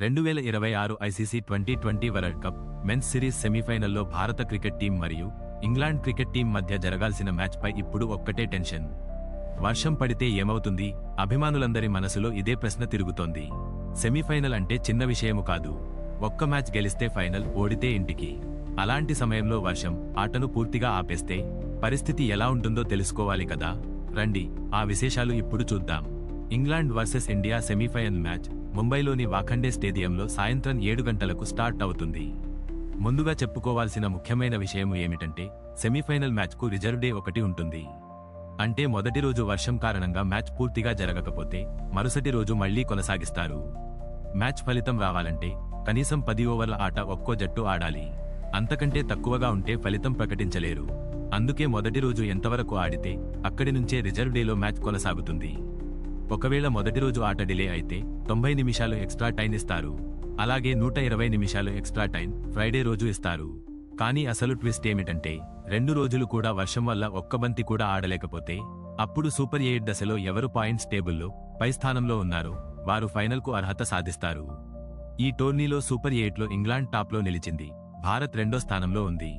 2026 ICC T20 world cup men's series సెమీఫైనల్లో భారత cricket team మరియు ఇంగ్లాండ్ క్రికెట్ టీం మధ్య జరగాల్సిన మ్యాచ్పై ఇప్పుడు ఒక్కటే టెన్షన్. వర్షం పడితే ఏమవుతుంది? అభిమానులందరి మనసులో ఇదే ప్రశ్న తిరుగుతోంది. సెమీఫైనల్ అంటే చిన్న విషయము కాదు. ఒక్క మ్యాచ్ గెలిస్తే ఫైనల్, ఓడితే ఇంటికి. అలాంటి సమయంలో వర్షం ఆటను పూర్తిగా ఆపేస్తే పరిస్థితి ఎలా ఉంటుందో తెలుసుకోవాలి కదా. రండి, ఆ విశేషాలు ఇప్పుడు చూద్దాం. England versus India semifinal match ముంబైలోని వాఖండే స్టేడియంలో సాయంత్రం 7 గంటలకు స్టార్ట్ అవుతుంది. ముందుగా చెప్పుకోవాల్సిన ముఖ్యమైన విషయం ఏమిటంటే, సెమీఫైనల్ మ్యాచ్కు రిజర్వ్ డే ఒకటి ఉంటుంది. అంటే మొదటి రోజు వర్షం కారణంగా మ్యాచ్ పూర్తిగా జరగకపోతే మరుసటి రోజు మళ్లీ కొనసాగిస్తారు. మ్యాచ్ ఫలితం రావాలంటే కనీసం 10 ఓవర్ల ఆట ఒక్కో జట్టు ఆడాలి. అంతకంటే తక్కువగా ఉంటే ఫలితం ప్రకటించలేరు. అందుకే మొదటి రోజు ఎంతవరకు ఆడితే అక్కడి నుంచే రిజర్వ్ డేలో మ్యాచ్ కొనసాగుతుంది. ఒకవేళ మొదటి రోజు ఆట డిలే అయితే 90 నిమిషాలు ఎక్స్ట్రా టైం ఇస్తారు. అలాగే 120 నిమిషాలు ఎక్స్ట్రా టైం ఫ్రైడే రోజు ఇస్తారు. కానీ అసలు ట్విస్ట్ ఏమిటంటే, 2 రోజులు కూడా వర్షం వల్ల ఒక్క బంతి కూడా ఆడలేకపోతే అప్పుడు సూపర్ 8 దశలో ఎవరు పాయింట్స్ టేబుల్లో పై స్థానంలో ఉన్నారో వారు ఫైనల్కు అర్హత సాధిస్తారు. ఈ టోర్నీలో సూపర్ 8లో ఇంగ్లాండ్ టాప్లో నిలిచింది, భారత్ రెండో స్థానంలో ఉంది.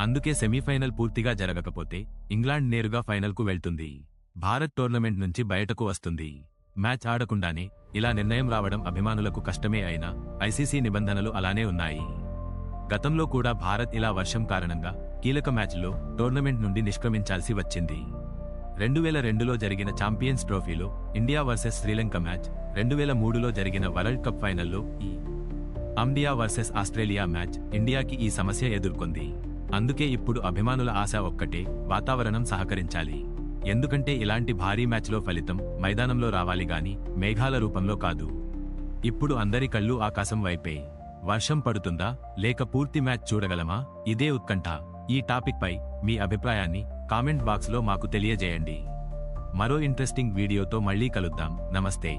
అందుకే సెమీఫైనల్ పూర్తిగా జరగకపోతే ఇంగ్లాండ్ నేరుగా ఫైనల్కు వెళ్తుంది. భారత్ టోర్నమెంట్ నుంచి బయటకు వస్తుంది. మ్యాచ్ ఆడకుండానే ఇలా నిర్ణయం రావడం అభిమానులకు కష్టమే అయినా ఐసీసీ నిబంధనలు అలానే ఉన్నాయి. గతంలో కూడా భారత్ ఇలా వర్షం కారణంగా కీలక మ్యాచ్లో టోర్నమెంట్ నుండి నిష్క్రమించాల్సి వచ్చింది. 2002లో జరిగిన ఛాంపియన్స్ ట్రోఫీలో ఇండియా వర్సెస్ శ్రీలంక మ్యాచ్, 2003లో జరిగిన వరల్డ్ కప్ ఫైనల్లో ఇండియా వర్సెస్ ఆస్ట్రేలియా మ్యాచ్ ఇండియాకి ఈ సమస్య ఎదుర్కొంది. అందుకే ఇప్పుడు అభిమానుల ఆశ ఒక్కటే, వాతావరణం సహకరించాలి. ఎందుకంటే ఇలాంటి భారీ మ్యాచ్లో ఫలితం మైదానంలో రావాలి గాని మేఘాల రూపంలో కాదు. ఇప్పుడు అందరి కళ్ళు ఆకాశం వైపే. వర్షం పడుతుందా లేక పూర్తి మ్యాచ్ చూడగలమా? ఇదే ఉత్కంఠ. ఈ టాపిక్ పై మీ అభిప్రాయాన్ని కామెంట్ బాక్స్లో మాకు తెలియజేయండి. మరో ఇంట్రెస్టింగ్ వీడియోతో మళ్ళీ కలుద్దాం. నమస్తే.